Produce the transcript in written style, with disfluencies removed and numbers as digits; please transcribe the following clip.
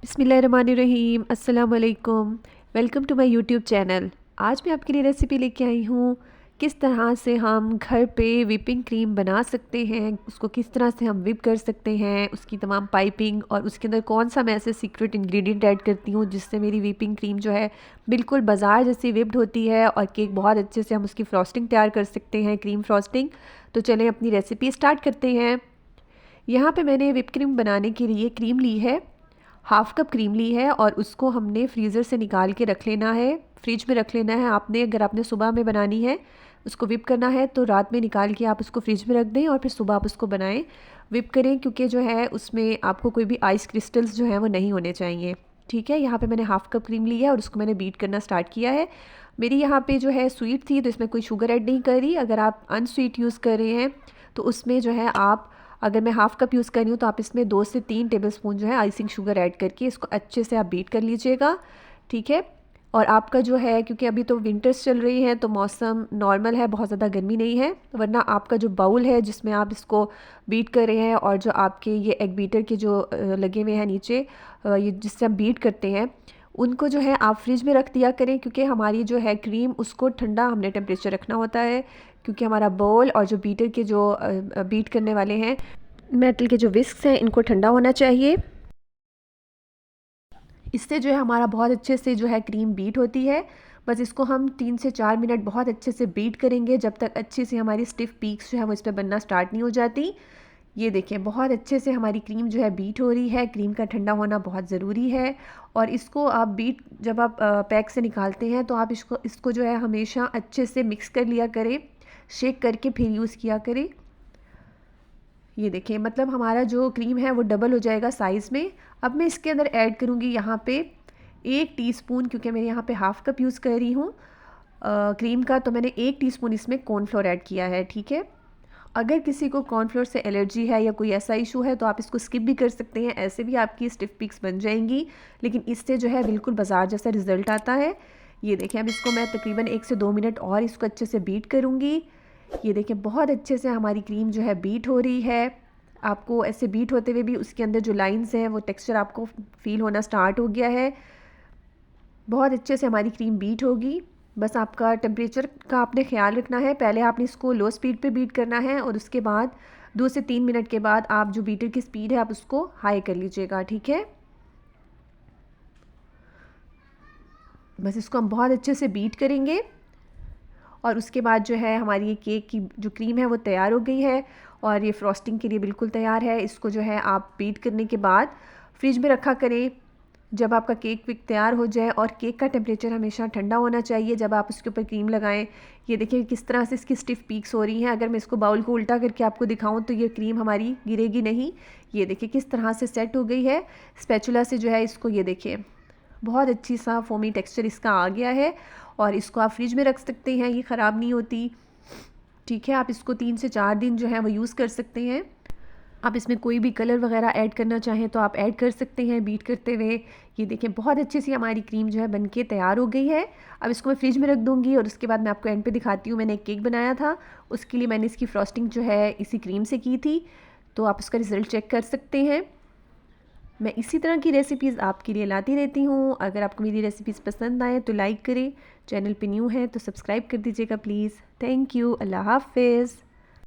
बिस्मिल्लाहिर्रहमानिर्रहीम अस्सलाम वालेकुम। Welcome to my YouTube channel. आज मैं आपके लिए रेसिपी लेके आई हूँ किस तरह से हम घर पे व्हिपिंग क्रीम बना सकते हैं, उसको किस तरह से हम व्हिप कर सकते हैं, उसकी तमाम पाइपिंग और उसके अंदर कौन सा मैं ऐसे सीक्रेट इंग्रेडिएंट ऐड करती हूँ जिससे मेरी व्हिपिंग क्रीम जो है बिल्कुल बाज़ार जैसी व्हिप्ड होती है और केक बहुत अच्छे से हम उसकी फ्रॉस्टिंग तैयार कर सकते हैं, क्रीम फ्रॉस्टिंग। तो चलें अपनी रेसिपी स्टार्ट करते हैं। यहाँ पे मैंने व्हिप क्रीम बनाने के लिए क्रीम ली है, हाफ़ कप क्रीम ली है और उसको हमने फ्रीज़र से निकाल के रख लेना है, फ्रिज में रख लेना है। आपने अगर आपने सुबह में बनानी है, उसको व्हिप करना है तो रात में निकाल के आप उसको फ्रिज में रख दें और फिर सुबह आप उसको बनाएं, व्हिप करें, क्योंकि जो है उसमें आपको कोई भी आइस क्रिस्टल्स जो हैं वो नहीं होने चाहिए। ठीक है, यहाँ पे मैंने हाफ़ कप क्रीम ली है और उसको मैंने बीट करना स्टार्ट किया है। मेरी यहाँ पे जो है स्वीट थी तो इसमें कोई शुगर ऐड नहीं करी। अगर आप अनस्वीट यूज़ कर रहे हैं तो उसमें जो है आप, अगर मैं हाफ़ कप यूज़ कर रही हूँ तो आप इसमें 2 से 3 टेबलस्पून जो है आइसिंग शुगर ऐड करके इसको अच्छे से आप बीट कर लीजिएगा। ठीक है, और आपका जो है, क्योंकि अभी तो विंटर्स चल रही हैं तो मौसम नॉर्मल है, बहुत ज़्यादा गर्मी नहीं है, वरना आपका जो बाउल है जिसमें आप इसको बीट कर रहे हैं और जो आपके ये एग बीटर के जो लगे हुए हैं नीचे, ये जिससे हम बीट करते हैं, उनको जो है आप फ्रिज में रख दिया करें, क्योंकि हमारी जो है क्रीम उसको ठंडा हमने टेम्परेचर रखना होता है, क्योंकि हमारा बाउल और जो बीटर के जो बीट करने वाले हैं मेटल के जो विस्क्स हैं इनको ठंडा होना चाहिए। इससे जो है हमारा बहुत अच्छे से जो है क्रीम बीट होती है। बस इसको हम 3 से 4 मिनट बहुत अच्छे से बीट करेंगे जब तक अच्छे से हमारी स्टिफ पीक्स जो है वो इस पर बनना स्टार्ट नहीं हो जाती। ये देखें, बहुत अच्छे से हमारी क्रीम जो है बीट हो रही है। क्रीम का ठंडा होना बहुत ज़रूरी है। और इसको आप बीट जब आप पैक से निकालते हैं तो आप इसको इसको जो है हमेशा अच्छे से मिक्स कर लिया करें, शेक करके फिर यूज़ किया करें। ये देखिए, मतलब हमारा जो क्रीम है वो डबल हो जाएगा साइज़ में। अब मैं इसके अंदर ऐड करूँगी यहाँ पे 1 टीस्पून, क्योंकि मैंने यहाँ पे हाफ़ कप यूज़ कर रही हूँ क्रीम का, तो मैंने 1 टीस्पून इसमें कॉर्नफ्लोर ऐड किया है। ठीक है, अगर किसी को कॉर्नफ्लोर से एलर्जी है या कोई ऐसा इशू है तो आप इसको स्किप भी कर सकते हैं, ऐसे भी आपकी स्टिफ पिक्स बन जाएंगी, लेकिन इससे जो है बिल्कुल बाजार जैसा रिज़ल्ट आता है। ये देखें, अब इसको मैं तकरीबन 1 से 2 मिनट और इसको अच्छे से बीट करूँगी। ये देखें, बहुत अच्छे से हमारी क्रीम जो है बीट हो रही है। आपको ऐसे बीट होते हुए भी उसके अंदर जो लाइंस हैं वो टेक्सचर आपको फील होना स्टार्ट हो गया है। बहुत अच्छे से हमारी क्रीम बीट होगी। बस आपका टेम्परेचर का आपने ख्याल रखना है, पहले आपने इसको लो स्पीड पे बीट करना है और उसके बाद 2 से 3 मिनट के बाद आप जो बीटर की स्पीड है आप उसको हाई कर लीजिएगा। ठीक है, बस इसको हम बहुत अच्छे से बीट करेंगे और उसके बाद जो है हमारी ये केक की जो क्रीम है वो तैयार हो गई है और ये फ्रॉस्टिंग के लिए बिल्कुल तैयार है। इसको जो है आप बीट करने के बाद फ्रिज में रखा करें जब आपका केक विक तैयार हो जाए, और केक का टेम्परेचर हमेशा ठंडा होना चाहिए जब आप उसके ऊपर क्रीम लगाएं। ये देखिए किस तरह से इसकी स्टिफ पीक्स हो रही हैं। अगर मैं इसको बाउल को उल्टा करके आपको दिखाऊं तो ये क्रीम हमारी गिरेगी नहीं। ये देखिए किस तरह से सेट हो गई है। स्पैचुला से जो है इसको, ये देखिए, बहुत अच्छी सा फोमी टेक्सचर इसका आ गया है और इसको आप फ्रिज में रख सकते हैं, ये ख़राब नहीं होती। ठीक है, आप इसको 3 से 4 दिन जो है वो यूज़ कर सकते हैं। आप इसमें कोई भी कलर वगैरह ऐड करना चाहें तो आप ऐड कर सकते हैं बीट करते हुए। ये देखें, बहुत अच्छी सी हमारी क्रीम जो है बनके तैयार हो गई है। अब इसको मैं फ्रिज में रख दूँगी और उसके बाद मैं आपको एंड पे दिखाती हूँ। मैंने एक केक बनाया था, उसके लिए मैंने इसकी फ्रॉस्टिंग जो है इसी क्रीम से की थी, तो आप उसका रिज़ल्ट चेक कर सकते हैं। मैं इसी तरह की रेसिपीज़ आपके लिए लाती रहती हूँ। अगर आपको मेरी रेसिपीज़ पसंद आए तो लाइक करें, चैनल पे न्यू है तो सब्सक्राइब कर दीजिएगा प्लीज़। थैंक यू, अल्लाह हाफ़िज़।